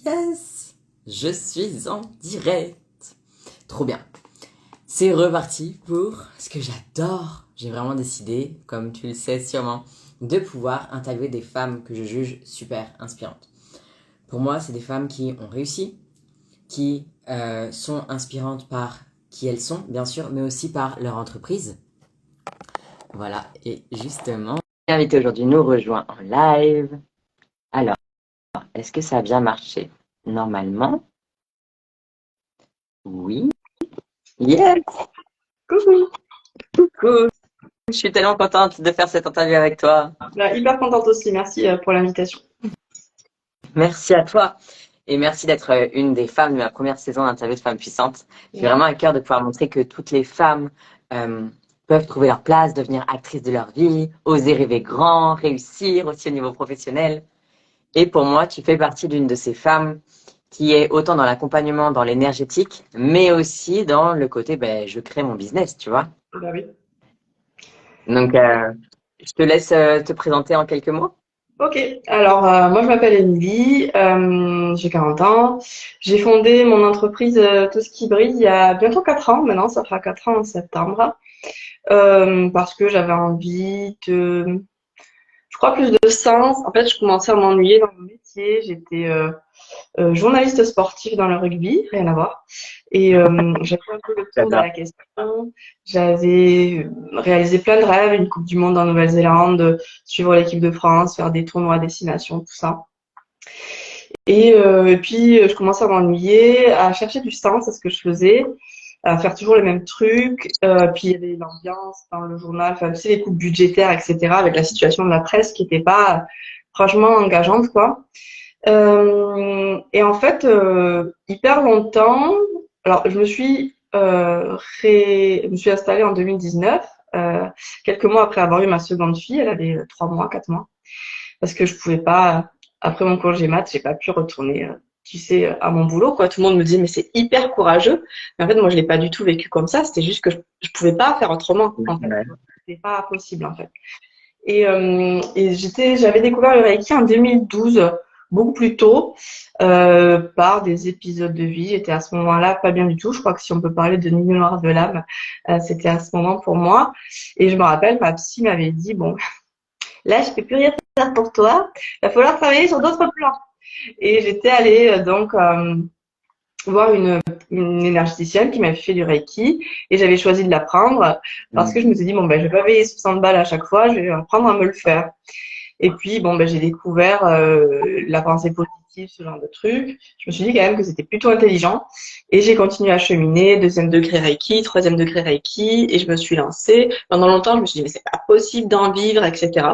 Yes! Je suis en direct. Trop bien. C'est reparti pour ce que j'adore. J'ai vraiment décidé, comme tu le sais sûrement, de pouvoir interviewer des femmes que je juge super inspirantes. Pour moi, c'est des femmes qui ont réussi, qui sont inspirantes par qui elles sont, bien sûr, mais aussi par leur entreprise. Voilà, et justement, l'invité aujourd'hui nous rejoint en live. Alors, est-ce que ça a bien marché? Normalement, oui. Yes! Coucou. Coucou! Je suis tellement contente de faire cette interview avec toi. Hyper contente aussi, merci pour l'invitation. Merci à toi. Et merci d'être une des femmes de ma première saison d'interview de Femmes Puissantes. J'ai vraiment à cœur de pouvoir montrer que toutes les femmes peuvent trouver leur place, devenir actrices de leur vie, oser rêver grand, réussir aussi au niveau professionnel. Et pour moi, tu fais partie d'une de ces femmes qui est autant dans l'accompagnement, dans l'énergétique, mais aussi dans le côté, je crée mon business, tu vois. Bah oui. Donc, je te laisse te présenter en quelques mots. Ok, alors moi je m'appelle Émilie, j'ai 40 ans. J'ai fondé mon entreprise Tout ce qui brille il y a bientôt 4 ans maintenant, ça fera 4 ans en septembre, parce que j'avais envie de, je crois, plus de sens. En fait, je commençais à m'ennuyer dans mon métier. J'étais journaliste sportif dans le rugby, rien à voir. Et j'ai fait un peu le tour de J'adore. la question. J'avais réalisé plein de rêves, une Coupe du Monde en Nouvelle-Zélande, suivre l'équipe de France, faire des tournois à destination, tout ça. Et puis, je commençais à m'ennuyer, à chercher du sens à ce que je faisais, à faire toujours les mêmes trucs. Puis, il y avait l'ambiance dans le journal, enfin, tu sais, les coupes budgétaires, etc., avec la situation de la presse qui n'était pas franchement engageante, quoi. Et en fait, hyper longtemps, alors je me suis installée en 2019, quelques mois après avoir eu ma seconde fille. Elle avait 3 mois, 4 mois, parce que je pouvais pas, après mon congé mat, j'ai pas pu retourner, tu sais, à mon boulot, quoi. Tout le monde me disait, mais c'est hyper courageux. Mais en fait, moi, je l'ai pas du tout vécu comme ça. C'était juste que je pouvais pas faire autrement, en fait. Ouais. C'était pas possible, en fait. Et j'avais découvert le Reiki en 2012, beaucoup plus tôt, par des épisodes de vie. J'étais à ce moment-là pas bien du tout. Je crois que si on peut parler de nuit noire de l'âme, c'était à ce moment pour moi. Et je me rappelle, ma psy m'avait dit, bon, là, je peux plus rien faire pour toi. Il va falloir travailler sur d'autres plans. Et j'étais allée voir une énergéticienne qui m'avait fait du Reiki, et j'avais choisi de la prendre parce que je me suis dit, bon, ben, je vais pas payer 60 balles à chaque fois, je vais apprendre à me le faire. Et puis, bon, ben, j'ai découvert la pensée positive, ce genre de truc. Je me suis dit quand même que c'était plutôt intelligent, et j'ai continué à cheminer, deuxième degré Reiki, troisième degré Reiki, et je me suis lancée. Pendant longtemps, je me suis dit, mais c'est pas possible d'en vivre, etc.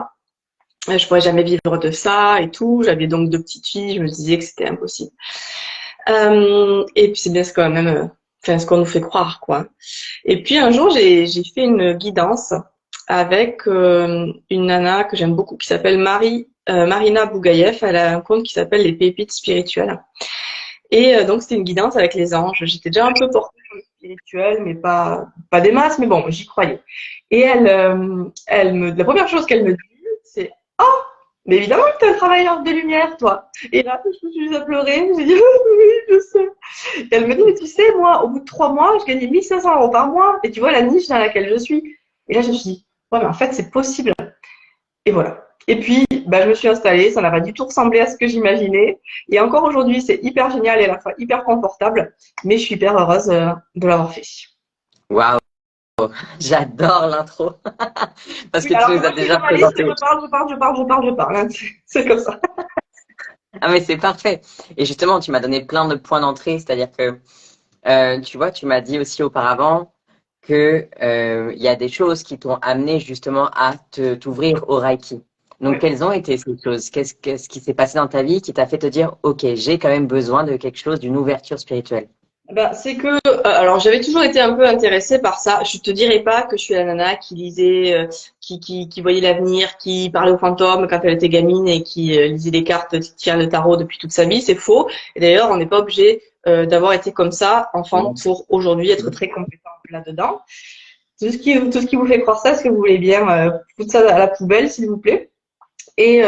Je pourrais jamais vivre de ça et tout. J'avais donc 2 petites filles, je me disais que c'était impossible. Et puis c'est bien ce quand même, enfin ce qu'on nous fait croire, quoi. Et puis un jour, j'ai fait une guidance avec une nana que j'aime beaucoup qui s'appelle Marina Bougaïev. Elle a un compte qui s'appelle Les Pépites Spirituelles. Et donc c'était une guidance avec les anges. J'étais déjà un peu portée sur le spirituel, mais pas des masses, mais bon, j'y croyais. Et la première chose qu'elle me dit, c'est: oh, mais évidemment que tu es un travailleur de lumière, toi. Et là, je me suis mise à pleurer. J'ai dit: oui, je sais. Et elle me dit: mais tu sais, moi, au bout de 3 mois, je gagnais 1 500 € par mois. Et tu vois la niche dans laquelle je suis. Et là, je me suis dit: ouais, mais en fait, c'est possible. Et voilà. Et puis, je me suis installée. Ça n'a pas du tout ressemblé à ce que j'imaginais. Et encore aujourd'hui, c'est hyper génial et à la fois hyper confortable. Mais je suis hyper heureuse de l'avoir fait. Waouh, j'adore l'intro parce Oui, que tu alors que nous as moi, je suis déjà journaliste, présenté. je parle, hein. C'est comme ça. Ah mais c'est parfait. Et justement, tu m'as donné plein de points d'entrée, c'est-à-dire que tu vois, tu m'as dit aussi auparavant que il y a des choses qui t'ont amené justement à t'ouvrir au Reiki. Donc, Ouais. quelles ont été ces choses? Qu'est-ce qui s'est passé dans ta vie qui t'a fait te dire, OK, j'ai quand même besoin de quelque chose, d'une ouverture spirituelle? C'est que, alors j'avais toujours été un peu intéressée par ça. Je te dirais pas que je suis la nana qui lisait, qui voyait l'avenir, qui parlait aux fantômes quand elle était gamine et qui lisait des cartes, qui tient le tarot depuis toute sa vie. C'est faux. Et d'ailleurs, on n'est pas obligé d'avoir été comme ça, enfant, pour aujourd'hui être très compétent là-dedans. Tout ce qui vous fait croire ça, est-ce que vous voulez bien foutre ça à la poubelle, s'il vous plaît? Et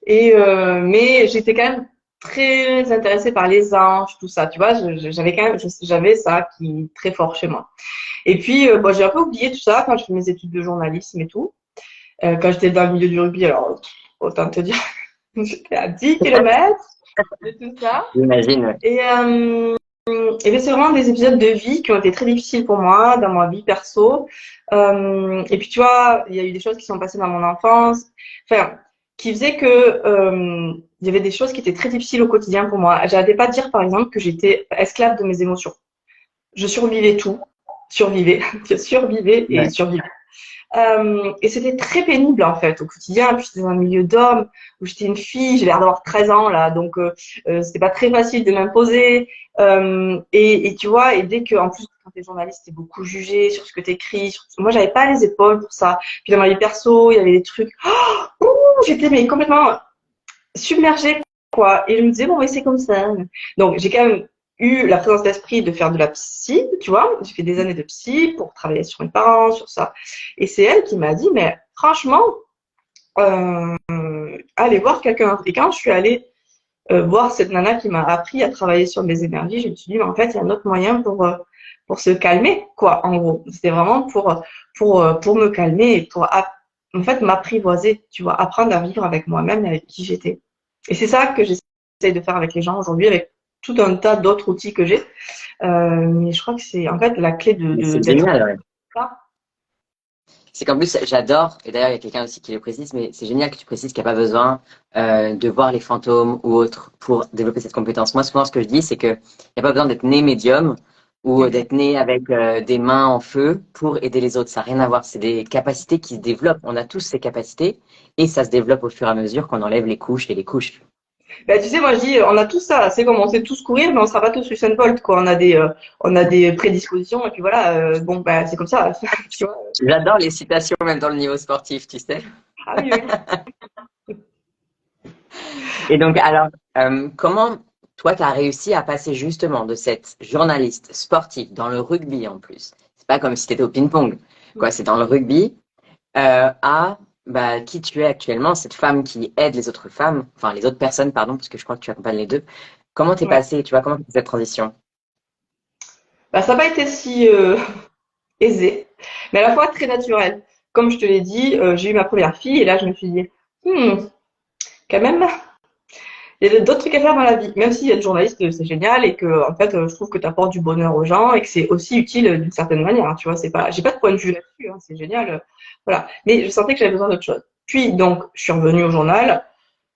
mais j'étais quand même très intéressée par les anges, tout ça, tu vois, j'avais quand même, j'avais ça qui est très fort chez moi. Et puis, bon, j'ai un peu oublié tout ça quand je fais mes études de journalisme et tout. Quand j'étais dans le milieu du rugby, alors, autant te dire, j'étais à 10 kilomètres de tout ça. J'imagine, ouais. Et bien, c'est vraiment des épisodes de vie qui ont été très difficiles pour moi, dans ma vie perso. Et puis, tu vois, il y a eu des choses qui sont passées dans mon enfance, enfin, qui faisaient que il y avait des choses qui étaient très difficiles au quotidien pour moi. J'arrêtais pas de dire, par exemple, que j'étais esclave de mes émotions. Je survivais tout, survivais, je survivais et Ouais. survivais. Et c'était très pénible en fait au quotidien. Puis j'étais dans un milieu d'hommes où j'étais une fille, j'ai l'air d'avoir 13 ans là, donc c'était pas très facile de m'imposer. Et tu vois, et dès que en plus quand t'es journaliste, t'es beaucoup jugé sur ce que t'écris. Moi, j'avais pas les épaules pour ça. Puis dans ma vie perso, il y avait des trucs. Oh, j'étais mais complètement submergée quoi. Et je me disais bon mais c'est comme ça. Donc j'ai quand même eu la présence d'esprit de faire de la psy, tu vois. J'ai fait des années de psy pour travailler sur mes parents, sur ça. Et c'est elle qui m'a dit, mais franchement, allez voir quelqu'un. Et quand je suis allée voir cette nana qui m'a appris à travailler sur mes énergies, je me suis dit, mais en fait, il y a un autre moyen pour se calmer, quoi, en gros. C'était vraiment pour me calmer et pour, en fait, m'apprivoiser, tu vois, apprendre à vivre avec moi-même et avec qui j'étais. Et c'est ça que j'essaie de faire avec les gens aujourd'hui, avec tout un tas d'autres outils que j'ai. Mais je crois que c'est en fait la clé Mais c'est d'être génial, ouais. là. C'est qu'en plus, j'adore, et d'ailleurs, il y a quelqu'un aussi qui le précise, mais c'est génial que tu précises qu'il n'y a pas besoin de voir les fantômes ou autres pour développer cette compétence. Moi, souvent, ce que je dis, c'est qu'il n'y a pas besoin d'être né médium ou d'être né avec des mains en feu pour aider les autres. Ça n'a rien à voir. C'est des capacités qui se développent. On a tous ces capacités et ça se développe au fur et à mesure qu'on enlève les couches et les couches. Ben, tu sais, moi je dis, on a tous ça. C'est comme on sait tous courir, mais on sera pas tous Usain Bolt, quoi. On a des prédispositions, et puis voilà. Bon, ben c'est comme ça. Tu vois. J'adore les citations, même dans le niveau sportif, tu sais. Ah oui, oui. Et donc, alors, comment toi, tu as réussi à passer justement de cette journaliste sportive dans le rugby en plus? C'est pas comme si tu étais au ping-pong, quoi. C'est dans le rugby à bah, qui tu es actuellement, cette femme qui aide les autres femmes, enfin les autres personnes, pardon, parce que je crois que tu accompagnes les deux. Comment t'es Ouais. passé, tu vois, comment t'as fait cette transition? Ben, ça n'a pas été si aisé, mais à la fois très naturel. Comme je te l'ai dit, j'ai eu ma première fille, et là je me suis dit, hmm, quand même, il y a d'autres trucs à faire dans la vie. Même si être journaliste, c'est génial, et que en fait, je trouve que tu apportes du bonheur aux gens, et que c'est aussi utile d'une certaine manière. Hein, tu vois, c'est pas, j'ai pas de point de vue là-dessus. Hein, c'est génial, voilà. Mais je sentais que j'avais besoin d'autre chose. Puis donc, je suis revenue au journal.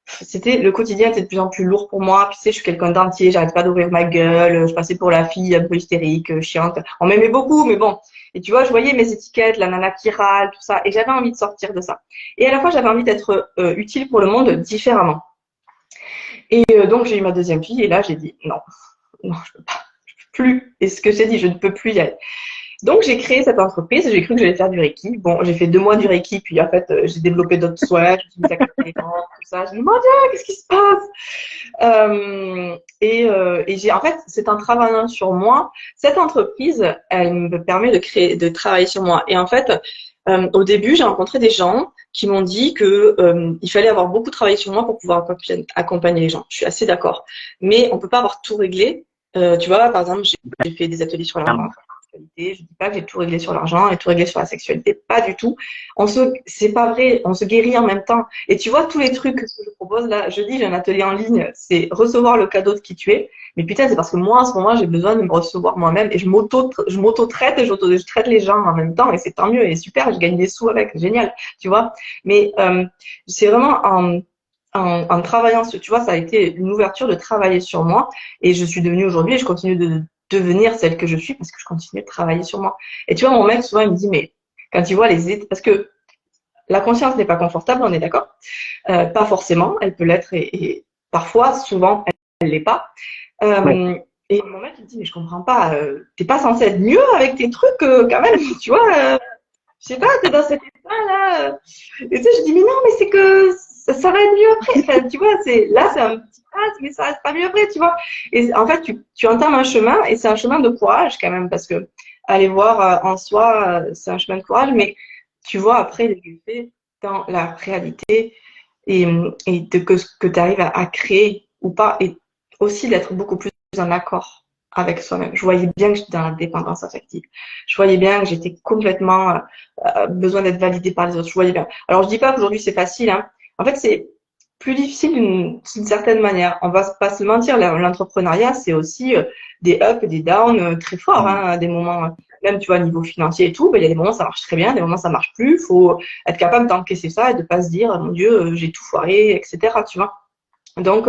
C'était le quotidien était de plus en plus lourd pour moi. Puis tu sais, je suis quelqu'un d'entier, j'arrête pas d'ouvrir ma gueule. Je passais pour la fille un peu hystérique, chiante. On m'aimait beaucoup, mais bon. Et tu vois, je voyais mes étiquettes, la nana qui râle, tout ça, et j'avais envie de sortir de ça. Et à la fois, j'avais envie d'être utile pour le monde différemment. Et donc, j'ai eu ma deuxième fille, et là, j'ai dit non, non, je peux pas, je peux plus. Et ce que j'ai dit, je ne peux plus y aller. Donc, j'ai créé cette entreprise. J'ai cru que j'allais faire du Reiki. Bon, j'ai fait 2 mois du Reiki, puis en fait, j'ai développé d'autres soins. Je me suis mise à capter les gens, tout ça. J'ai dit, mon Dieu, qu'est-ce qui se passe? Et j'ai, en fait, c'est un travail sur moi. Cette entreprise, elle me permet de travailler sur moi. Et en fait, au début, j'ai rencontré des gens qui m'ont dit que il fallait avoir beaucoup travaillé sur moi pour pouvoir accompagner les gens. Je suis assez d'accord. Mais on peut pas avoir tout réglé. Tu vois, par exemple, j'ai fait des ateliers sur l'argent. Je dis pas que j'ai tout réglé sur l'argent et tout réglé sur la sexualité, pas du tout. C'est pas vrai, on se guérit en même temps. Et tu vois, tous les trucs que je propose là, jeudi, j'ai un atelier en ligne, c'est recevoir le cadeau de qui tu es. Mais putain, c'est parce que moi, en ce moment, j'ai besoin de me recevoir moi-même et je m'auto-traite et je traite les gens en même temps et c'est tant mieux et super, je gagne des sous avec, génial, tu vois. Mais c'est vraiment en travaillant tu vois, ça a été une ouverture de travailler sur moi et je suis devenue aujourd'hui et je continue de devenir celle que je suis parce que je continue de travailler sur moi. Et tu vois, mon mec, souvent, il me dit, mais quand il voit les états, parce que la conscience n'est pas confortable, on est d'accord? Pas forcément, elle peut l'être et parfois, souvent, elle l'est pas. Ouais. Et mon mec, il me dit, mais je comprends pas, t'es pas censé être mieux avec tes trucs quand même, tu vois, je sais pas, t'es dans cet état-là. Et tu sais, je dis, mais non, mais c'est que ça va être mieux après. Enfin, tu vois, c'est un petit pas, mais ça reste pas mieux après, tu vois. Et en fait, tu entames un chemin et c'est un chemin de courage quand même parce que aller voir en soi, c'est un chemin de courage, mais tu vois après les bienfaits dans la réalité et que tu arrives à créer ou pas, et aussi d'être beaucoup plus en accord avec soi-même. Je voyais bien que j'étais dans la dépendance affective. Je voyais bien que j'étais complètement besoin d'être validée par les autres. Je voyais bien. Alors je dis pas qu'aujourd'hui c'est facile, hein. En fait, c'est plus difficile d'une certaine manière. On va pas se mentir, l'entrepreneuriat, c'est aussi des ups et des downs très forts, hein, des moments, même tu vois, au niveau financier et tout, ben, il y a des moments ça marche très bien, des moments ça marche plus. Il faut être capable d'encaisser ça et de pas se dire, mon Dieu, j'ai tout foiré, etc. Tu vois. Donc,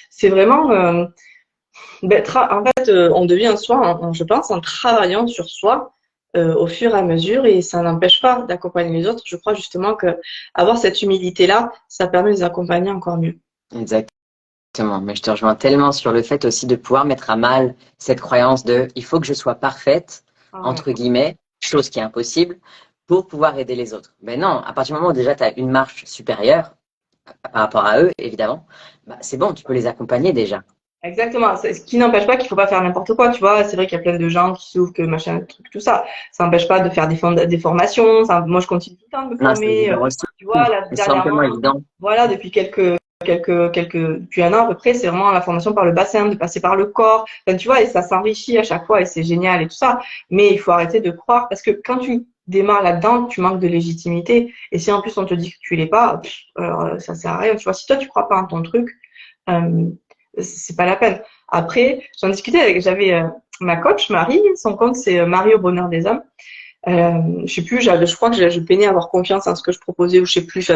c'est vraiment, en fait, on devient soi, je pense, en travaillant sur soi au fur et à mesure, et ça n'empêche pas d'accompagner les autres. Je crois justement que avoir cette humilité-là, ça permet de les accompagner encore mieux. Exactement. Mais je te rejoins tellement sur le fait aussi de pouvoir mettre à mal cette croyance de il faut que je sois parfaite, Ah ouais. entre guillemets, chose qui est impossible, pour pouvoir aider les autres. Ben non, à partir du moment où déjà tu as une marche supérieure par rapport à eux, évidemment, bah, c'est bon, tu peux les accompagner déjà. Exactement. Ce qui n'empêche pas qu'il faut pas faire n'importe quoi, tu vois. C'est vrai qu'il y a plein de gens qui s'ouvrent, que machin, truc, tout ça. Ça n'empêche pas de faire des formations. Moi, je continue tout le temps de me Non, c'est former. évident aussi. Tu vois, là, Ça semble dernièrement, tellement évident. voilà, depuis depuis un an à peu près, c'est vraiment la formation par le bassin, de passer par le corps. Enfin, tu vois, et ça s'enrichit à chaque fois et c'est génial et tout ça. Mais il faut arrêter de croire parce que quand tu démarres là-dedans, tu manques de légitimité. Et si en plus on te dit que tu l'es pas, alors, ça sert à rien. Tu vois, si toi tu crois pas en ton truc, euh, c'est pas la peine. Après, j'avais ma coach Marie, son compte c'est Marie au bonheur des hommes. Je sais plus, je crois que je peinais à avoir confiance en ce que je proposais ou je sais plus,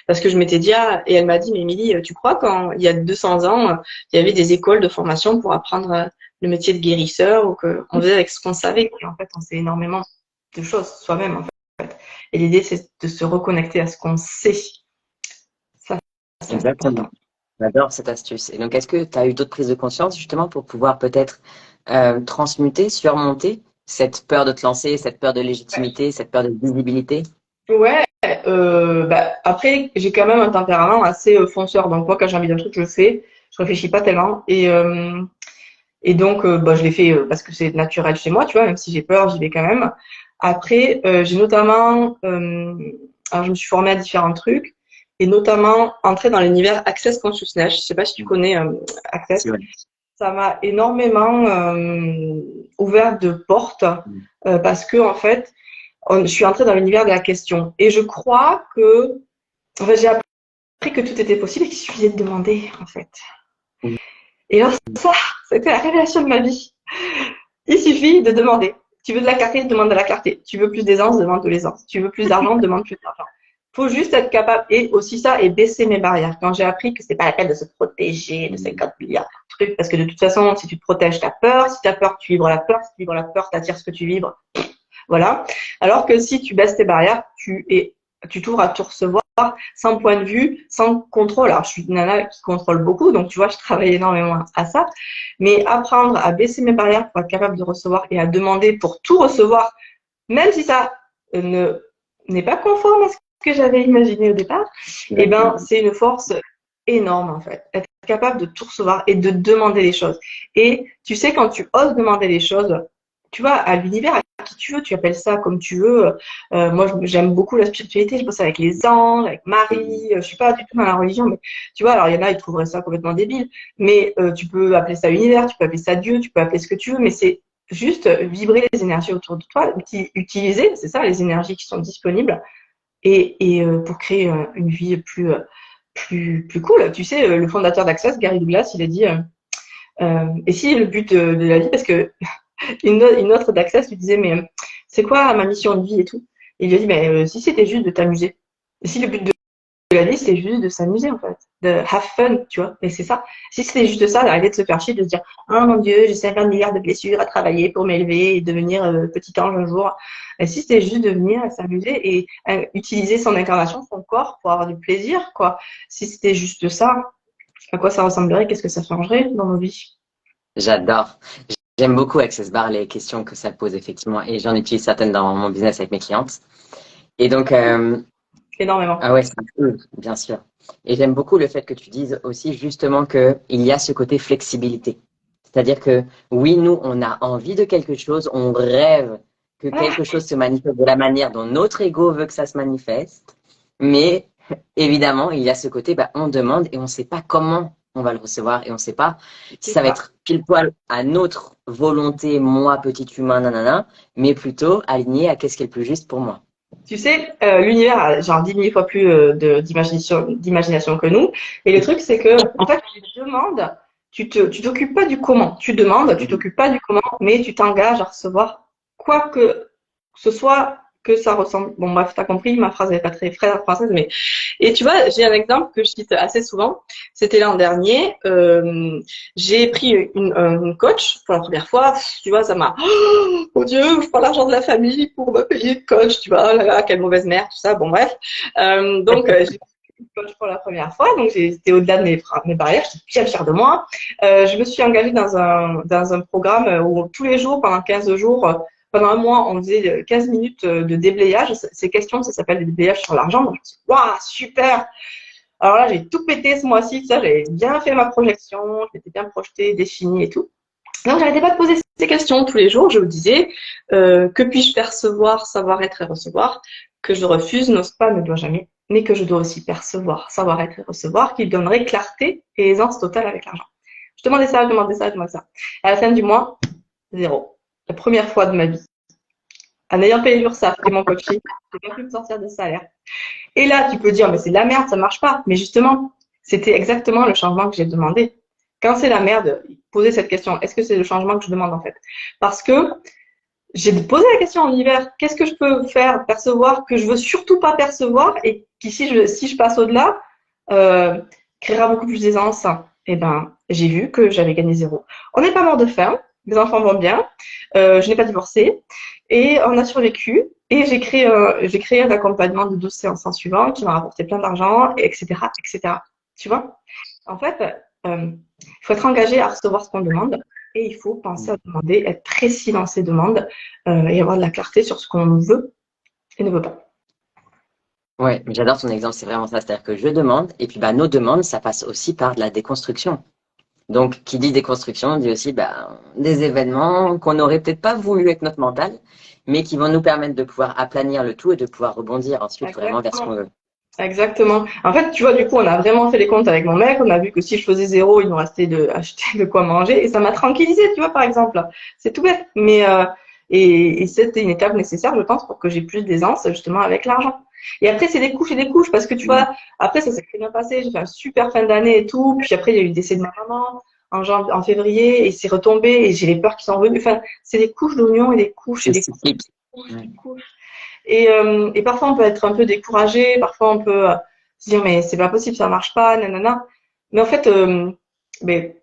parce que je m'étais dit, ah, et elle m'a dit, mais Émilie, tu crois quand il y a 200 ans, il y avait des écoles de formation pour apprendre le métier de guérisseur ou qu'on faisait avec ce qu'on savait. Et en fait, on sait énormément de choses soi-même, en fait. Et l'idée, c'est de se reconnecter à ce qu'on sait. Ça, c'est Exactement. important. J'adore cette astuce. Et donc, est-ce que tu as eu d'autres prises de conscience justement pour pouvoir peut-être transmuter, surmonter cette peur de te lancer, cette peur de légitimité, cette peur de visibilité? Ouais, après, j'ai quand même un tempérament assez fonceur. Donc, moi, quand j'ai envie d'un truc, je le fais. Je réfléchis pas tellement. Et donc, je l'ai fait parce que c'est naturel chez moi, tu vois, même si j'ai peur, j'y vais quand même. Après, j'ai notamment, alors je me suis formée à différents trucs, et notamment entré dans l'univers Access Consciousness. Je sais pas si tu connais Si, Access. ouais. Ça m'a énormément ouvert de portes parce que, en fait, je suis entrée dans l'univers de la question. Et je crois que, en fait, j'ai appris que tout était possible et qu'il suffisait de demander, en fait. Et alors, ça a été la révélation de ma vie. Il suffit de demander. Tu veux de la clarté, demande de la clarté. Tu veux plus d'aisance, demande de l'aisance. Tu veux plus d'argent, demande plus d'argent. Faut juste être capable, et aussi ça, et baisser mes barrières. Quand j'ai appris que c'est pas la peine de se protéger de 50 milliards de trucs, parce que de toute façon, si tu te protèges, t'as peur. Si t'as peur, tu vibres la peur. Si tu vibres la peur, t'attires ce que tu vibres. Voilà. Alors que si tu baisses tes barrières, tu t'ouvres à tout recevoir sans point de vue, sans contrôle. Alors, je suis une nana qui contrôle beaucoup, donc tu vois, je travaille énormément à ça. Mais apprendre à baisser mes barrières pour être capable de recevoir et à demander pour tout recevoir, même si ça ne n'est pas conforme à ce que j'avais imaginé au départ, eh ben, c'est une force énorme, en fait. Être capable de tout recevoir et de demander les choses. Et tu sais, quand tu oses demander les choses, tu vois, à l'univers, à qui tu veux, tu appelles ça comme tu veux. Moi, j'aime beaucoup la spiritualité. Je bosse avec les anges, avec Marie. Je suis pas du tout dans la religion, mais tu vois, alors il y en a, ils trouveraient ça complètement débile. Mais tu peux appeler ça univers, tu peux appeler ça Dieu, tu peux appeler ce que tu veux, mais c'est juste vibrer les énergies autour de toi, utiliser, c'est ça, les énergies qui sont disponibles, et pour créer une vie plus cool. Tu sais, le fondateur d'Access, Gary Douglas, il a dit, et si le but de la vie, parce que une autre d'Access lui disait, mais c'est quoi ma mission de vie et tout? Et il lui a dit, si c'était juste de t'amuser, et si le but de la vie, c'est juste de s'amuser, en fait, de have fun, tu vois, et c'est ça. Si c'était juste ça, d'arrêter de se faire chier, de se dire, oh mon Dieu, j'ai 50 milliards de blessures à travailler pour m'élever et devenir petit ange un jour. Et si c'était juste de venir s'amuser et utiliser son incarnation, son corps pour avoir du plaisir, quoi. Si c'était juste ça, à quoi ça ressemblerait, qu'est-ce que ça changerait dans nos vies? J'adore. J'aime beaucoup Access Bar, les questions que ça pose, effectivement. Et j'en utilise certaines dans mon business avec mes clientes. Et donc, Énormément. ah ouais, c'est cool, bien sûr. Et j'aime beaucoup le fait que tu dises aussi justement qu'il y a ce côté flexibilité. C'est-à-dire que oui, nous, on a envie de quelque chose, on rêve que quelque chose se manifeste de la manière dont notre ego veut que ça se manifeste. Mais évidemment, il y a ce côté, bah, on demande et on ne sait pas comment on va le recevoir et on sait pas si C'est ça va ça. être pile poil à notre volonté, moi, petit humain, nanana, mais plutôt aligné à qu'est-ce qui est le plus juste pour moi. Tu sais, l'univers a genre 10 000 fois plus d'imagination que nous. Et le truc, c'est que, en fait, tu demandes, tu t'occupes pas du comment. Tu demandes, tu t'occupes pas du comment, mais tu t'engages à recevoir quoi que ce soit que ça ressemble. Bon, bref, t'as compris, ma phrase n'est pas très française, mais et tu vois, j'ai un exemple que je cite assez souvent. C'était l'an dernier. J'ai pris une coach pour la première fois. Tu vois, ça m'a. Oh mon Dieu, je prends l'argent de la famille pour me payer une coach. Tu vois, oh là là, quelle mauvaise mère, tout ça. Bon, bref. J'ai pris une coach pour la première fois. Donc, j'étais au-delà de mes barrières. J'étais bien fière de moi. Je me suis engagée dans un programme où tous les jours, pendant 15 jours, pendant un mois, on faisait 15 minutes de déblayage. Ces questions, ça s'appelle des déblayages sur l'argent. Donc, je me suis dit, waouh, super! Alors là, j'ai tout pété ce mois-ci. Ça, j'avais bien fait ma projection. Je m'étais bien projetée, définie et tout. Donc, j'arrêtais pas de poser ces questions tous les jours. Je vous disais, que puis-je percevoir, savoir être et recevoir? Que je refuse, n'ose pas, ne dois jamais. Mais que je dois aussi percevoir, savoir être et recevoir, qui donnerait clarté et aisance totale avec l'argent. Je demandais ça, je demandais ça, je demandais ça. À la fin du mois, zéro. La première fois de ma vie. En ayant payé l'URSSAF et mon coaching, je n'ai pas pu me sortir de salaire. Et là, tu peux dire, mais c'est de la merde, ça marche pas. Mais justement, c'était exactement le changement que j'ai demandé. Quand c'est la merde, poser cette question, est-ce que c'est le changement que je demande en fait? Parce que j'ai posé la question en hiver, qu'est-ce que je peux faire, percevoir, que je veux surtout pas percevoir et qui, si je passe au-delà, euh, créera beaucoup plus d'aisance. Eh ben, j'ai vu que j'avais gagné zéro. On n'est pas mort de faim, les enfants vont bien, je n'ai pas divorcé et on a survécu. Et j'ai créé un accompagnement de 12 séances en suivant qui m'a rapporté plein d'argent, etc., etc. Tu vois? En fait, il faut être engagé à recevoir ce qu'on demande et il faut penser à demander, être précis dans ses demandes et avoir de la clarté sur ce qu'on veut et ne veut pas. Ouais, mais j'adore ton exemple, c'est vraiment ça. C'est-à-dire que je demande, et puis bah, nos demandes, ça passe aussi par de la déconstruction. Donc, qui dit déconstruction, dit aussi bah, des événements qu'on n'aurait peut-être pas voulu avec notre mental, mais qui vont nous permettre de pouvoir aplanir le tout et de pouvoir rebondir ensuite vraiment vers ce Exactement. qu'on veut. Exactement. En fait, tu vois, du coup, on a vraiment fait les comptes avec mon mec. On a vu que si je faisais zéro, il nous restait de acheter de quoi manger. Et ça m'a tranquillisée, tu vois, par exemple. C'est tout bête. Et c'était une étape nécessaire, je pense, pour que j'ai plus d'aisance, justement, avec l'argent. Et après, c'est des couches et des couches, parce que tu vois, après, ça s'est très bien passé. J'ai fait un super fin d'année et tout. Puis après, il y a eu le décès de ma maman en février, et c'est retombé, et j'ai les peurs qui sont revenues. Enfin, c'est des couches d'oignons et des couches et C'est des couches, cyclique. des couches. Et parfois, on peut être un peu découragé, parfois, on peut se dire, mais c'est pas possible, ça marche pas, nanana. Mais en fait, mais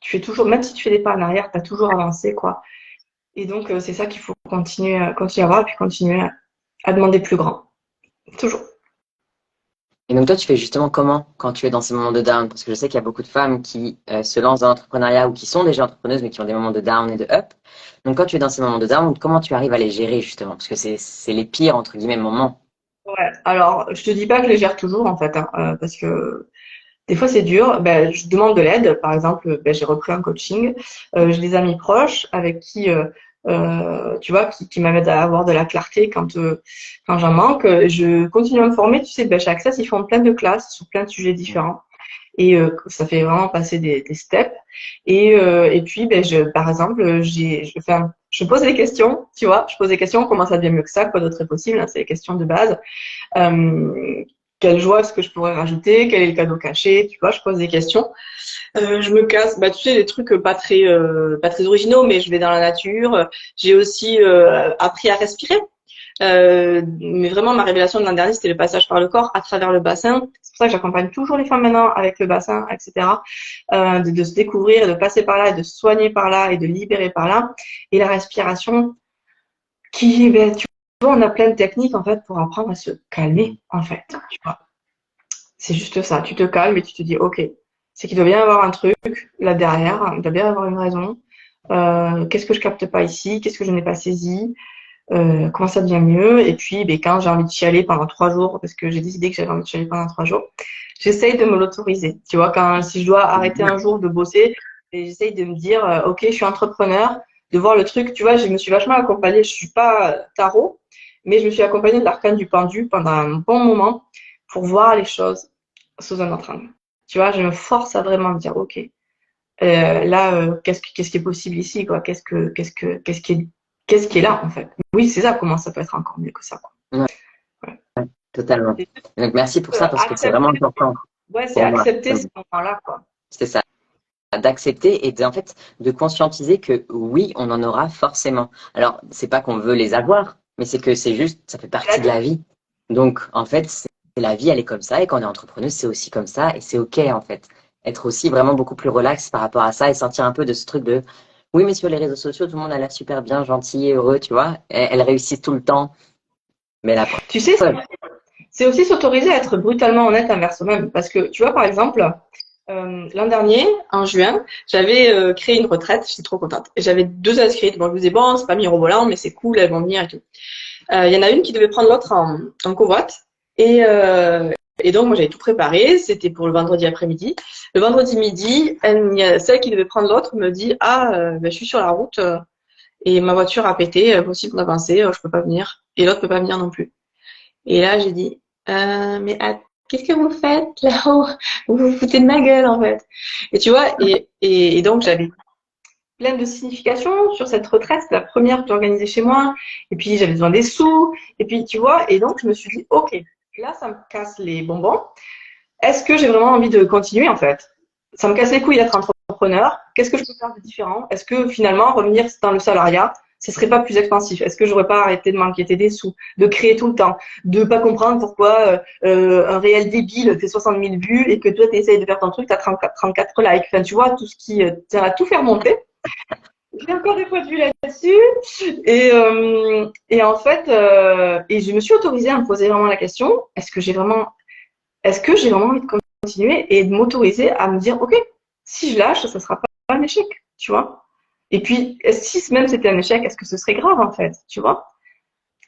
tu fais toujours, même si tu fais des pas en arrière, tu as toujours avancé, quoi. Et donc, c'est ça qu'il faut continuer à voir, et puis continuer à demander plus grand. Toujours. Et donc toi, tu fais justement comment quand tu es dans ces moments de down? Parce que je sais qu'il y a beaucoup de femmes qui se lancent dans l'entrepreneuriat ou qui sont déjà entrepreneuses mais qui ont des moments de down et de up. Donc quand tu es dans ces moments de down, comment tu arrives à les gérer justement? Parce que c'est les pires entre guillemets moments. Ouais. Alors, je te dis pas que je les gère toujours, en fait, hein, parce que des fois, c'est dur. Ben, je demande de l'aide. Par exemple, ben, j'ai repris un coaching. J'ai des amis proches avec qui, tu vois, qui m'aident à avoir de la clarté quand j'en manque. Je continue à me former. Tu sais, ben, chez Access, ils font plein de classes sur plein de sujets différents. Et ça fait vraiment passer des steps. Et puis, ben, par exemple, je pose des questions, tu vois. Je pose des questions. Comment ça devient mieux que ça? Quoi d'autre est possible? Hein, c'est les questions de base. Euh, quelle joie est-ce que je pourrais rajouter? Quel est le cadeau caché? Tu vois, je pose des questions. Je me casse, bah tu sais, des trucs pas très originaux, mais je vais dans la nature. J'ai aussi appris à respirer. Mais vraiment, ma révélation de l'an dernier, c'était le passage par le corps à travers le bassin. C'est pour ça que j'accompagne toujours les femmes maintenant avec le bassin, etc. De se découvrir, et de passer par là, et de se soigner par là, et de libérer par là. Et la respiration, ben, tu vois, on a plein de techniques en fait pour apprendre à se calmer en fait. Tu vois. C'est juste ça. Tu te calmes et tu te dis, ok, c'est qu'il doit bien y avoir un truc là derrière, il doit bien y avoir une raison. Qu'est-ce que je capte pas ici? Qu'est-ce que je n'ai pas saisi? Comment ça devient mieux? Et puis, ben, quand j'ai envie de chialer pendant 3 jours, parce que j'ai décidé que j'avais envie de chialer pendant 3 jours, j'essaye de me l'autoriser. Tu vois, si je dois arrêter un jour de bosser, et j'essaye de me dire, ok, je suis entrepreneur, de voir le truc. Tu vois, je me suis vachement accompagnée. Je suis pas tarot, mais je me suis accompagnée de l'arcane du pendu pendant un bon moment pour voir les choses sous un autre angle. Tu vois, je me force à vraiment me dire, ok, là, qu'est-ce qui est possible ici, quoi? Qu'est-ce qui est là, en fait? Oui, c'est ça. Comment ça peut être encore mieux que ça, quoi? Ouais, Ouais. totalement. C'est Donc, merci pour ça parce que c'est vraiment accepter, important ouais, c'est pour moi. accepter ce moment-là, quoi. C'est ça. D'accepter et en fait de conscientiser que oui, on en aura forcément. Alors, c'est pas qu'on veut les avoir, mais c'est que c'est juste, ça fait La partie de vie. la vie. Donc, en fait, la vie, elle est comme ça et quand on est entrepreneuse, c'est aussi comme ça et c'est OK en fait. Être aussi vraiment beaucoup plus relax par rapport à ça et sortir un peu de ce truc de oui, mais sur les réseaux sociaux, tout le monde a l'air super bien, gentil et heureux, tu vois. Elles réussissent tout le temps, mais la Tu sais, preuve, c'est aussi s'autoriser à être brutalement honnête envers soi-même. Parce que, tu vois, par exemple, l'an dernier, en juin, j'avais créé une retraite, j'étais trop contente. Et j'avais 2 inscrites. Bon, je me disais, bon, c'est pas mirobolant, mais c'est cool, elles vont venir et tout. Il y en a une qui devait prendre l'autre en convoite. Et donc, moi, j'avais tout préparé. C'était pour le vendredi après-midi. Le vendredi midi, celle qui devait prendre l'autre me dit, ah, ben, je suis sur la route et ma voiture a pété, possible d'avancer, je peux pas venir. Et l'autre peut pas venir non plus. Et là, j'ai dit, mais qu'est-ce que vous faites là-haut? Vous vous foutez de ma gueule, en fait. Et tu vois, et donc, j'avais plein de significations sur cette retraite. C'était la première que j'organisais chez moi. Et puis, j'avais besoin des sous. Et puis, tu vois, et donc, je me suis dit, OK, là, ça me casse les bonbons. Est-ce que j'ai vraiment envie de continuer, en fait? Ça me casse les couilles d'être entrepreneur. Qu'est-ce que je peux faire de différent? Est-ce que finalement, revenir dans le salariat, ce serait pas plus expansif? Est-ce que j'aurais pas arrêté de m'inquiéter des sous, de créer tout le temps, de pas comprendre pourquoi un réel débile fait 60 000 vues et que toi, tu essayes de faire ton truc, tu as 34 likes. Enfin, tu vois, tout ce qui ça va tout faire monter. J'ai encore des points de vue là-dessus. Et en fait, et je me suis autorisée à me poser vraiment la question, est-ce que j'ai vraiment envie de continuer et de m'autoriser à me dire, OK, si je lâche, ça sera pas un échec, tu vois. Et puis, si même c'était un échec, est-ce que ce serait grave, en fait, tu vois.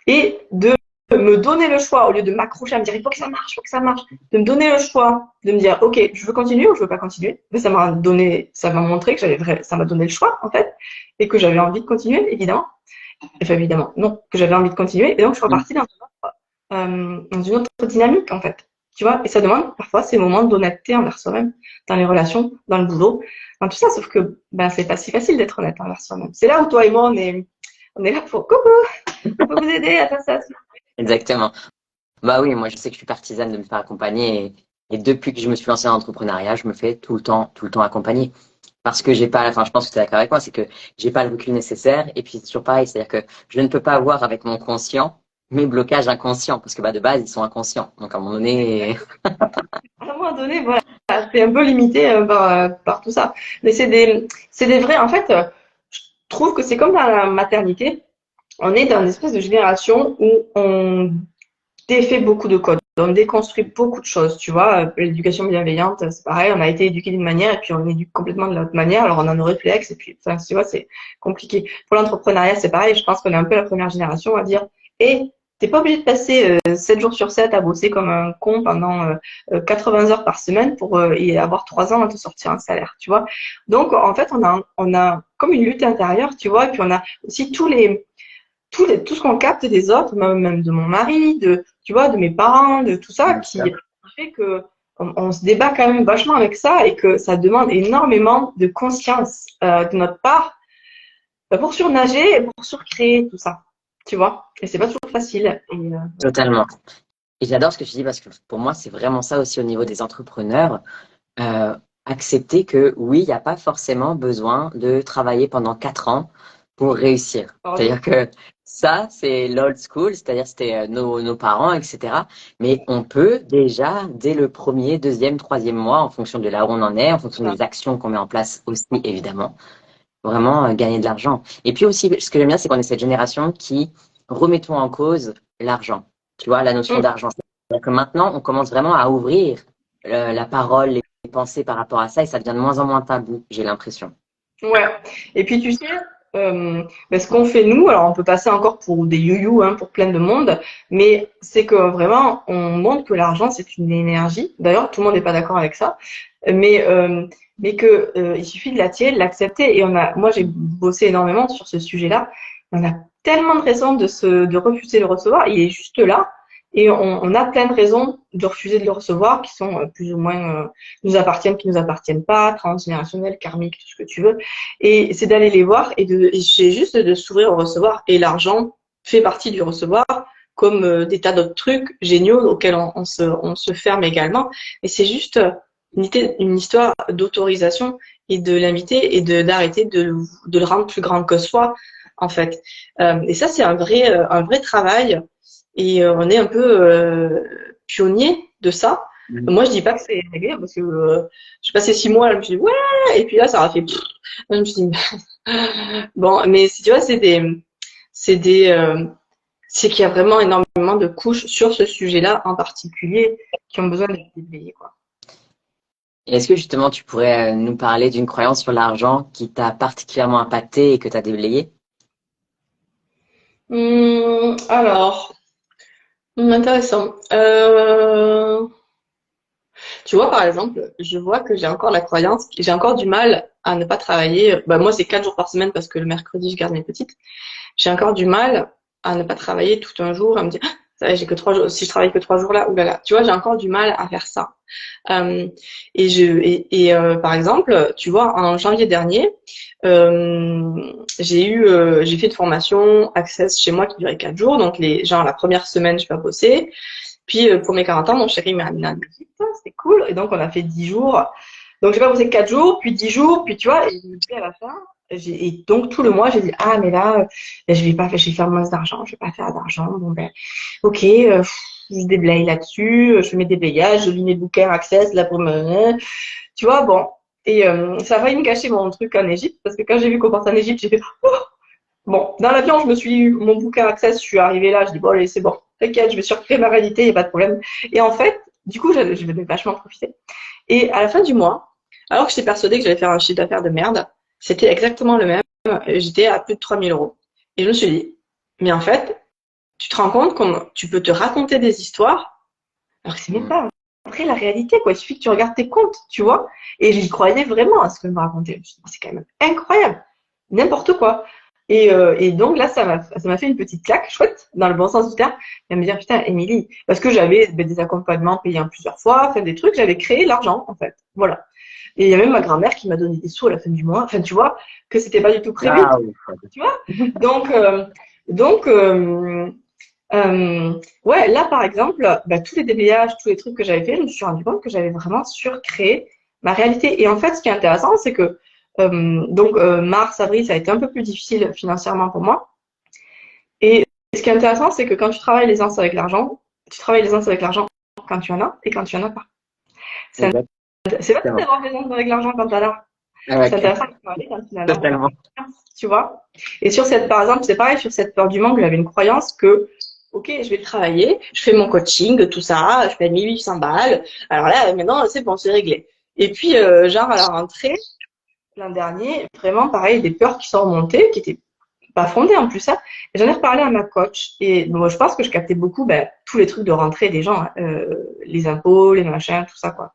Et de me donner le choix, au lieu de m'accrocher à me dire, il faut que ça marche, il faut que ça marche, de me donner le choix, de me dire, OK, je veux continuer ou je veux pas continuer. Mais ça m'a montré que ça m'a donné le choix, en fait, et que j'avais envie de continuer, évidemment. Enfin, évidemment, non, que j'avais envie de continuer. Et donc, je suis repartie dans une autre dynamique, en fait. Tu vois, et ça demande parfois ces moments d'honnêteté envers soi-même, dans les relations, dans le boulot, dans tout ça. Sauf que ben, c'est pas si facile d'être honnête envers soi-même. C'est là où toi et moi, on est là pour coucou, on peut vous aider à faire ça. exactement. Bah oui, moi je sais que je suis partisane de me faire accompagner et depuis que je me suis lancée dans l'entrepreneuriat, je me fais tout le temps accompagner. Parce que j'ai pas, enfin je pense que tu es d'accord avec moi, c'est que j'ai pas le recul nécessaire et puis c'est toujours pareil, c'est-à-dire que je ne peux pas avoir avec mon conscient mes blocages inconscients parce que bah de base ils sont inconscients. Donc à un moment donné, À un moment donné, voilà, c'est un peu limité par tout ça. Mais c'est des vrais, en fait, je trouve que c'est comme dans la maternité. On est dans une espèce de génération où on défait beaucoup de codes. On déconstruit beaucoup de choses, tu vois. L'éducation bienveillante, c'est pareil, on a été éduqué d'une manière et puis on éduque complètement de l'autre manière. Alors on a nos réflexes et puis, enfin, tu vois, c'est compliqué. Pour l'entrepreneuriat, c'est pareil. Je pense qu'on est un peu la première génération à dire, hé, t'es pas obligé de passer 7 jours sur 7 à bosser comme un con pendant 80 heures par semaine pour y avoir 3 ans à te sortir un salaire, tu vois. Donc, en fait, on a comme une lutte intérieure, tu vois, et puis on a aussi tout ce qu'on capte des autres, même de mon mari, tu vois, de mes parents, de tout ça, qui fait que on se débat quand même vachement avec ça et que ça demande énormément de conscience de notre part pour surnager et pour surcréer tout ça, tu vois. Et c'est pas toujours facile. totalement. Et j'adore ce que tu dis parce que pour moi c'est vraiment ça aussi au niveau des entrepreneurs. Euh, Accepter que oui, il n'y a pas forcément besoin de travailler pendant 4 ans pour réussir. C'est-à-dire que ça, c'est l'old school, c'est-à-dire c'était nos parents, etc. Mais on peut déjà, dès le premier, deuxième, troisième mois, en fonction de là où on en est, en fonction des actions qu'on met en place aussi, évidemment, vraiment gagner de l'argent. Et puis aussi, ce que j'aime bien, c'est qu'on est cette génération qui remettons en cause l'argent. Tu vois, la notion d'argent. C'est-à-dire que maintenant, on commence vraiment à ouvrir la parole, les pensées par rapport à ça, et ça devient de moins en moins tabou, j'ai l'impression. Ouais. Et puis tu sais, ben, ce qu'on fait nous, alors on peut passer encore pour des you-you, hein, pour plein de monde, mais c'est que vraiment on montre que l'argent c'est une énergie. D'ailleurs, tout le monde n'est pas d'accord avec ça, mais mais que il suffit de l'attirer, de l'accepter. Et moi j'ai bossé énormément sur ce sujet-là. On a tellement de raisons de refuser de le recevoir. Il est juste là. et on a plein de raisons de refuser de le recevoir qui sont plus ou moins nous appartiennent, qui nous appartiennent pas, transgénérationnels, karmiques, tout ce que tu veux. Et c'est d'aller les voir et c'est juste de s'ouvrir au recevoir. Et l'argent fait partie du recevoir, comme des tas d'autres trucs géniaux auxquels on se ferme également. Et c'est juste une histoire d'autorisation et de l'inviter et d'arrêter de le rendre plus grand que soi, en fait. Et ça, c'est un vrai travail. Et on est un peu pionnier de ça. Moi, je dis pas que c'est réglé parce que j'ai passé 6 mois, là, je me suis dit ouais, et puis là, ça a fait. Je me suis dit bon, mais si tu vois, c'est c'est qu'il y a vraiment énormément de couches sur ce sujet-là en particulier qui ont besoin d'être déblayées, quoi. Et est-ce que justement tu pourrais nous parler d'une croyance sur l'argent qui t'a particulièrement impacté et que tu as déblayé? Alors, intéressant. Tu vois, par exemple, je vois que j'ai encore la croyance, j'ai encore du mal à ne pas travailler. Bah, moi, c'est 4 jours par semaine parce que le mercredi, je garde mes petites. J'ai encore du mal à ne pas travailler tout un jour, à me dire, ah, ça va, j'ai que 3 jours, si je travaille que 3 jours là, oulala. Tu vois, j'ai encore du mal à faire ça. Euh, par exemple, tu vois, en janvier dernier, j'ai fait une formation Access chez moi qui durait 4 jours. Donc, genre, la première semaine, je vais pas bosser. Puis, pour mes 40 ans, mon chéri m'a amené en Égypte. C'était cool. Et donc, on a fait 10 jours. Donc, j'ai pas bossé 4 jours, puis 10 jours, puis tu vois, et puis à la fin, et donc tout le mois, j'ai dit, ah, mais là, je vais faire moins d'argent, je vais pas faire d'argent. Bon, ben, ok, je déblaye là-dessus, je fais mes déblayages, je lis mes bouquins Access, là, pour me, tu vois, bon. Et ça a failli me gâcher mon truc en Égypte, parce que quand j'ai vu qu'on partait en Égypte, j'ai fait, oh. Bon, dans l'avion, je me suis mon bouquin Access, je suis arrivée là, je dis, bon, allez, c'est bon, t'inquiète, je vais surcréer ma réalité, il n'y a pas de problème. Et en fait, du coup, je vais vachement profiter. Et à la fin du mois, alors que j'étais persuadée que j'allais faire un chiffre d'affaires de merde, c'était exactement le même. J'étais à plus de 3 000 euros. Et je me suis dit, mais en fait, tu te rends compte comment tu peux te raconter des histoires, alors que c'est même pas après la réalité, quoi. Il suffit que tu regardes tes comptes, tu vois. Et j'y croyais vraiment à ce que je me racontais. Je me suis dit, c'est quand même incroyable. N'importe quoi. Et donc là, ça m'a fait une petite claque, chouette, dans le bon sens du terme. Et me dire, putain, Émilie, parce que j'avais des accompagnements payés en plusieurs fois, enfin des trucs, j'avais créé l'argent, en fait. Voilà. Et il y a même ma grand-mère qui m'a donné des sous à la fin du mois. Enfin, tu vois, que c'était pas du tout prévu. Ah oui. Tu vois? Donc, donc ouais, là, par exemple, bah, tous les déblayages, tous les trucs que j'avais fait, je me suis rendu compte que j'avais vraiment surcréé ma réalité. Et en fait, ce qui est intéressant, c'est que mars, avril, ça a été un peu plus difficile financièrement pour moi. Et ce qui est intéressant, c'est que quand tu travailles les uns avec l'argent, tu travailles les uns avec l'argent quand tu en as et quand tu en as pas. C'est pas tout d'avoir les uns avec l'argent quand tu en as. Ah, C'est ok. intéressant quand tu en as. Totalement. Tu vois. Et par exemple, c'est pareil, sur cette peur du manque, j'avais une croyance que, ok, je vais travailler, je fais mon coaching, tout ça, je paye 1 800 balles. Alors là, maintenant, c'est bon, c'est réglé. Et puis, genre, à la rentrée, l'an dernier, vraiment, pareil, des peurs qui sont remontées, qui étaient pas fondées en plus, ça. Et j'en ai reparlé à ma coach. Et bon, je pense que je captais beaucoup, tous les trucs de rentrée des gens, les impôts, les machins, tout ça, quoi.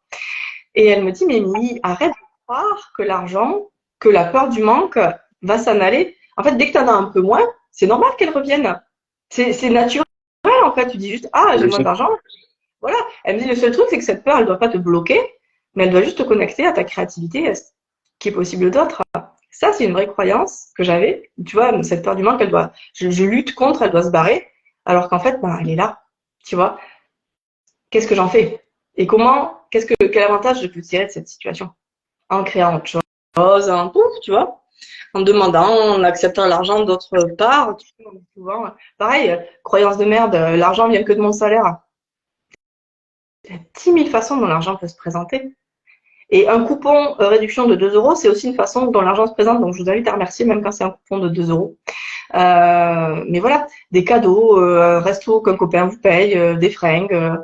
Et elle me dit, mais Mimi, arrête de croire que l'argent, que la peur du manque va s'en aller. En fait, dès que tu en as un peu moins, c'est normal qu'elle revienne. C'est naturel, en fait. Tu dis juste, ah, j'ai moins Logique. d'argent. Voilà. Elle me dit, le seul truc, c'est que cette peur, elle doit pas te bloquer, mais elle doit juste te connecter à ta créativité, à ce qui est possible d'autre. Ça, c'est une vraie croyance que j'avais. Tu vois, cette peur du manque, je lutte contre, elle doit se barrer. Alors qu'en fait, elle est là. Tu vois. Qu'est-ce que j'en fais? Et quel avantage je peux tirer de cette situation? En créant autre chose, en pouf, tu vois, en demandant, en acceptant l'argent d'autre part. Tu vois, souvent, pareil, croyance de merde, l'argent vient que de mon salaire. Il y a 10 000 façons dont l'argent peut se présenter. Et un coupon réduction de 2 euros, c'est aussi une façon dont l'argent se présente. Donc, je vous invite à remercier, même quand c'est un coupon de 2 euros. Mais voilà, des cadeaux, resto qu'un copain vous paye, des fringues.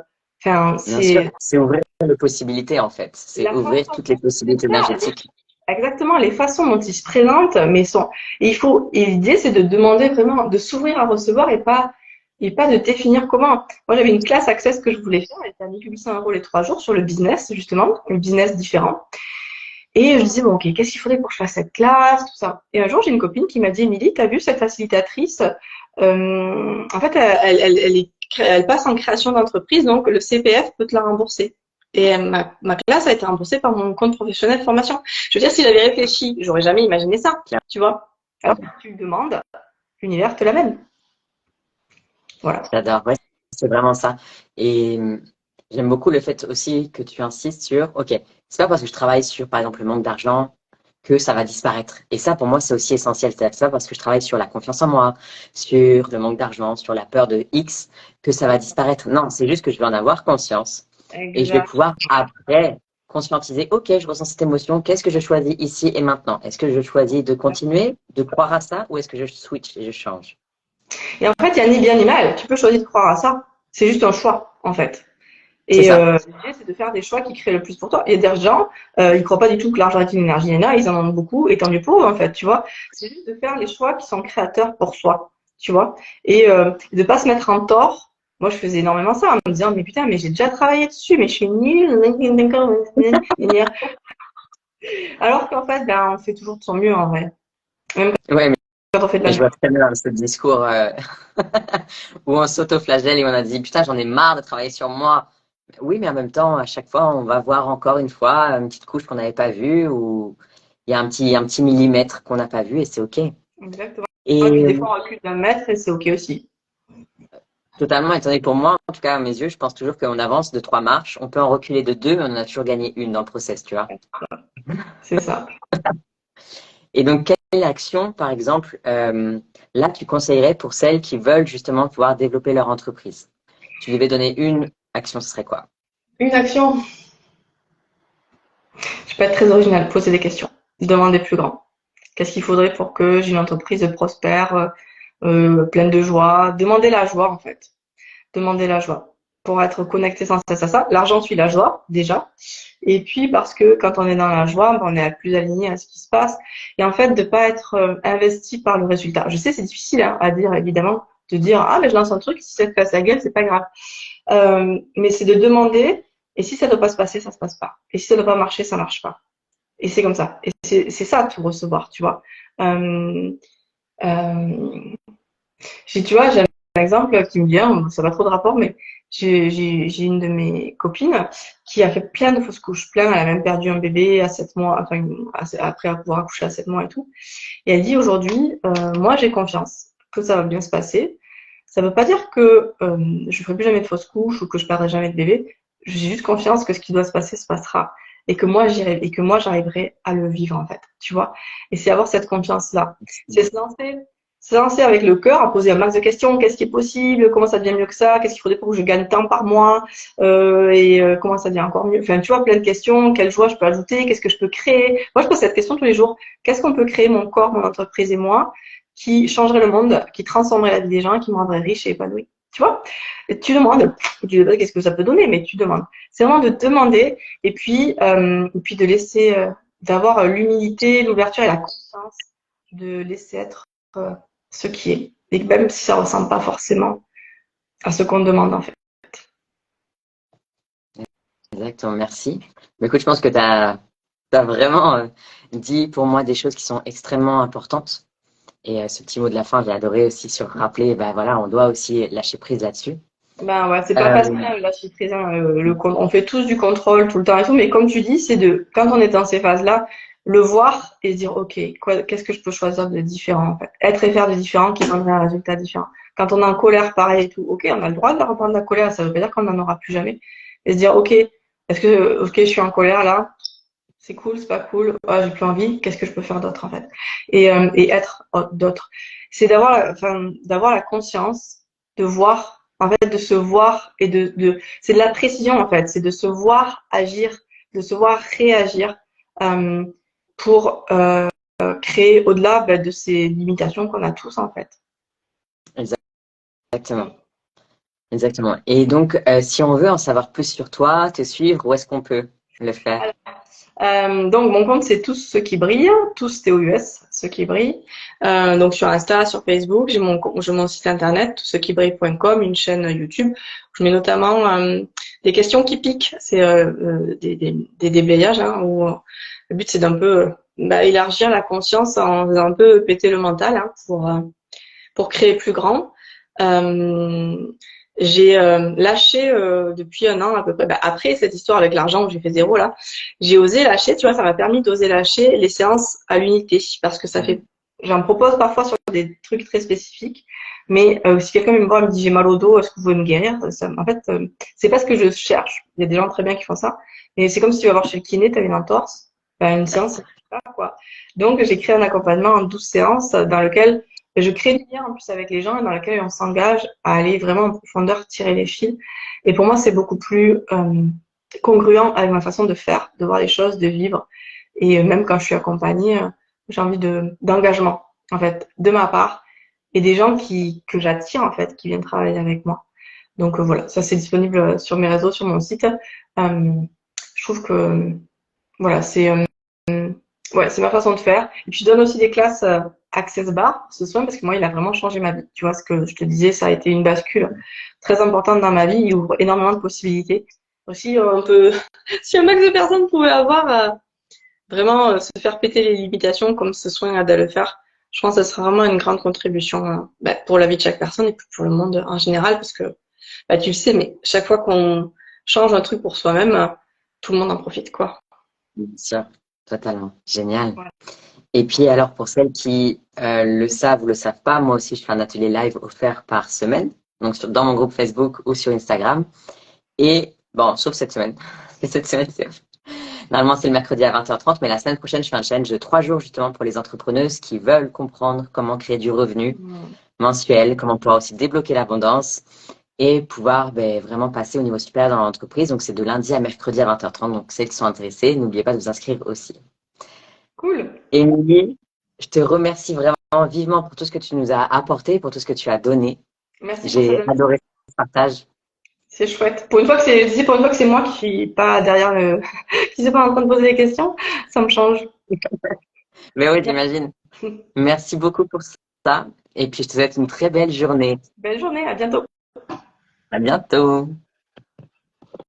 Enfin, Bien sûr, c'est c'est ouvrir les possibilités en fait. C'est la ouvrir façon. toutes les possibilités énergétiques. Exactement, les façons dont ils se présentent, et l'idée, c'est de demander vraiment, de s'ouvrir à recevoir et pas de définir comment. Moi, j'avais une classe Access que je voulais faire, elle était à 1 800 € les 3 jours sur le business, justement, le business différent. Et je me disais, bon, ok, qu'est-ce qu'il faudrait pour que je fasse cette classe, tout ça. Et un jour, j'ai une copine qui m'a dit, Émilie, t'as vu cette facilitatrice? En fait, elle passe en création d'entreprise, donc le CPF peut te la rembourser. Et ma classe a été remboursée par mon compte professionnel de formation. Je veux dire, si j'avais réfléchi, j'aurais jamais imaginé ça, tu vois. Alors, si tu le demandes, l'univers te l'amène. Voilà. J'adore, ouais, c'est vraiment ça. Et j'aime beaucoup le fait aussi que tu insistes sur, ok, c'est pas parce que je travaille sur, par exemple, le manque d'argent que ça va disparaître. Et ça, pour moi, c'est aussi essentiel. C'est pas parce que je travaille sur la confiance en moi, sur le manque d'argent, sur la peur de X, que ça va disparaître. Non, c'est juste que je vais en avoir conscience. Et je vais Exact. pouvoir après conscientiser, ok, je ressens cette émotion, qu'est-ce que je choisis ici et maintenant? Est-ce que je choisis de continuer, de croire à ça, ou est-ce que je switch et je change? Et en fait, il n'y a ni bien ni mal. Tu peux choisir de croire à ça. C'est juste un choix, en fait. C'est Et ça. l'idée, c'est de faire des choix qui créent le plus pour toi. Il y a des gens, ils croient pas du tout que l'argent est une énergie. Il y en a, ils en ont beaucoup, et tant mieux pour eux, en fait, tu vois. C'est juste de faire les choix qui sont créateurs pour soi, tu vois. Et de pas se mettre en tort. Moi, je faisais énormément ça, en me disant, mais putain, mais j'ai déjà travaillé dessus, mais je suis nulle. Alors qu'en fait, ben, on fait toujours de son mieux, en vrai. Même Ouais, quand on fait de mais la je vois très bien ce discours où on s'auto-flagelle et on a dit putain, j'en ai marre de travailler sur moi. Oui, mais en même temps, à chaque fois, on va voir encore une fois une petite couche qu'on n'avait pas vue ou il y a un petit millimètre qu'on n'a pas vu et c'est OK. exactement. Et puis Et des fois, on recule d'un mètre et c'est OK aussi. totalement, étant donné que pour moi, en tout cas à mes yeux, je pense toujours qu'on avance de 3 marches. On peut en reculer de 2, mais on en a toujours gagné une dans le process, tu vois. C'est ça. Et donc, quelle action, par exemple, là, tu conseillerais pour celles qui veulent justement pouvoir développer leur entreprise? Tu devais donner une action, ce serait quoi? Une action. Je peux être très originale, poser des questions, demander plus grand. Qu'est-ce qu'il faudrait pour que j'ai une entreprise prospère, pleine de joie? Demander la joie, en fait. Demander la joie. Pour être connecté sans cesse à ça. L'argent suit la joie, déjà. Et puis, parce que quand on est dans la joie, on est plus aligné à ce qui se passe. Et en fait, de pas être investi par le résultat. Je sais, c'est difficile hein, à dire, évidemment, de dire, ah, mais je lance un truc, si ça te casse la gueule, c'est pas grave. Mais c'est de demander, et si ça ne doit pas se passer, ça se passe pas. Et si ça ne doit pas marcher, ça marche pas. Et c'est comme ça. Et c'est ça, tout recevoir, tu vois. Euh, euh, tu vois, j'ai un exemple qui me vient, ça n'a pas trop de rapport, mais j'ai une de mes copines qui a fait plein de fausses couches, plein, elle a même perdu un bébé à 7 mois, enfin, après avoir accouché à 7 mois et tout. Et elle dit aujourd'hui, moi j'ai confiance que ça va bien se passer. Ça veut pas dire que je ferai plus jamais de fausses couches ou que je perdrai jamais de bébé. J'ai juste confiance que ce qui doit se passer se passera et que moi j'irai et que moi j'arriverai à le vivre en fait, tu vois. Et c'est avoir cette confiance là. C'est se lancer avec le cœur, à poser un max de questions. Qu'est-ce qui est possible? Comment ça devient mieux que ça? Qu'est-ce qu'il faudrait pour que je gagne tant par mois? Comment ça devient encore mieux? Enfin, tu vois, plein de questions. Quelle joie je peux ajouter? Qu'est-ce que je peux créer? Moi, je pose cette question tous les jours. Qu'est-ce qu'on peut créer, mon corps, mon entreprise et moi, qui changerait le monde, qui transformerait la vie des gens et qui me rendrait riche et épanoui? Tu vois? Et tu demandes, tu dis qu'est-ce que ça peut donner, mais tu demandes. C'est vraiment de demander et puis de laisser, d'avoir l'humilité, l'ouverture et la confiance de laisser être ce qui est. Et même si ça ressemble pas forcément à ce qu'on demande en fait. Exactement, merci. Mais écoute, je pense que tu as vraiment dit pour moi des choses qui sont extrêmement importantes. Et ce petit mot de la fin, j'ai adoré aussi sur rappeler, ben voilà, on doit aussi lâcher prise là-dessus. Ben ouais, c'est pas facile Euh, hein, lâcher prise. Hein, on fait tous du contrôle tout le temps et tout, mais comme tu dis, c'est de quand on est dans ces phases-là, le voir et se dire ok, qu'est-ce que je peux choisir de différent en fait. Être et faire de différent qui donnerait un résultat différent. Quand on est en colère, pareil et tout, ok, on a le droit de reprendre la colère, ça veut pas dire qu'on n'en aura plus jamais. Et se dire ok, est-ce que ok, je suis en colère là, c'est cool, c'est pas cool, oh, j'ai plus envie, qu'est-ce que je peux faire d'autre en fait. Et être d'autre. C'est d'avoir la conscience de voir en fait, de se voir et c'est de la précision en fait, c'est de se voir agir, de se voir réagir euh, pour créer au-delà de ces limitations qu'on a tous en fait. Exactement, exactement. Et donc, si on veut en savoir plus sur toi, te suivre, où est-ce qu'on peut le faire? Donc mon compte c'est tous ceux qui brillent, tous TOUS, ceux qui brillent. Donc sur Insta, sur Facebook, j'ai mon site internet toutsceuxquibrillent.com, une chaîne YouTube. Je mets notamment des questions qui piquent, c'est des déblayages hein, où le but c'est d'un peu élargir la conscience en faisant un peu péter le mental hein, pour créer plus grand. Euh, J'ai lâché depuis un an à peu près. Bah, après cette histoire avec l'argent où j'ai fait zéro là, j'ai osé lâcher. Tu vois, ça m'a permis d'oser lâcher les séances à l'unité parce que ça fait. J'en propose parfois sur des trucs très spécifiques, mais si quelqu'un me voit et me dit j'ai mal au dos, est-ce que vous pouvez me guérir? En fait, c'est pas ce que je cherche. Il y a des gens très bien qui font ça, mais c'est comme si tu vas voir chez le kiné, t'as une entorse, ben, une séance, c'est pas quoi. Donc j'ai créé un accompagnement en 12 séances dans lequel je crée du lien en plus avec les gens et dans lequel on s'engage à aller vraiment en profondeur, tirer les fils. Et pour moi, c'est beaucoup plus congruent avec ma façon de faire, de voir les choses, de vivre. Et même quand je suis accompagnée, j'ai envie d'engagement, en fait, de ma part et des gens que j'attire, en fait, qui viennent travailler avec moi. Donc voilà, ça c'est disponible sur mes réseaux, sur mon site. Je trouve que voilà, ouais, c'est ma façon de faire. Et puis je donne aussi des classes Access Bar, ce soin, parce que moi, il a vraiment changé ma vie. Tu vois, ce que je te disais, ça a été une bascule très importante dans ma vie. Il ouvre énormément de possibilités. Aussi, on peut, si un max de personnes pouvaient avoir vraiment se faire péter les limitations comme ce soin a de le faire, je pense que ce sera vraiment une grande contribution pour la vie de chaque personne et puis pour le monde en général, parce que tu le sais, mais chaque fois qu'on change un truc pour soi-même, tout le monde en profite, quoi. Bien sûr, totalement. Génial. Voilà. Et puis alors pour celles qui le savent ou le savent pas, moi aussi je fais un atelier live offert par semaine, donc dans mon groupe Facebook ou sur Instagram. Et bon, sauf cette semaine. Et cette semaine, c'est off. Normalement, c'est le mercredi à 20h30, mais la semaine prochaine, je fais un challenge de 3 jours justement pour les entrepreneuses qui veulent comprendre comment créer du revenu Mm. mensuel, comment pouvoir aussi débloquer l'abondance et pouvoir vraiment passer au niveau supérieur dans l'entreprise. Donc, c'est de lundi à mercredi à 20h30. Donc, celles qui sont intéressées, n'oubliez pas de vous inscrire aussi. Cool. Émilie, je te remercie vraiment vivement pour tout ce que tu nous as apporté, pour tout ce que tu as donné. Merci pour J'ai cette adoré ce partage. C'est chouette. Pour une fois que pour une fois que c'est moi qui suis pas derrière qui suis pas en train de poser des questions, ça me change. Mais oui, j'imagine. Merci beaucoup pour ça. Et puis, je te souhaite une très belle journée. Belle journée, à bientôt. À bientôt.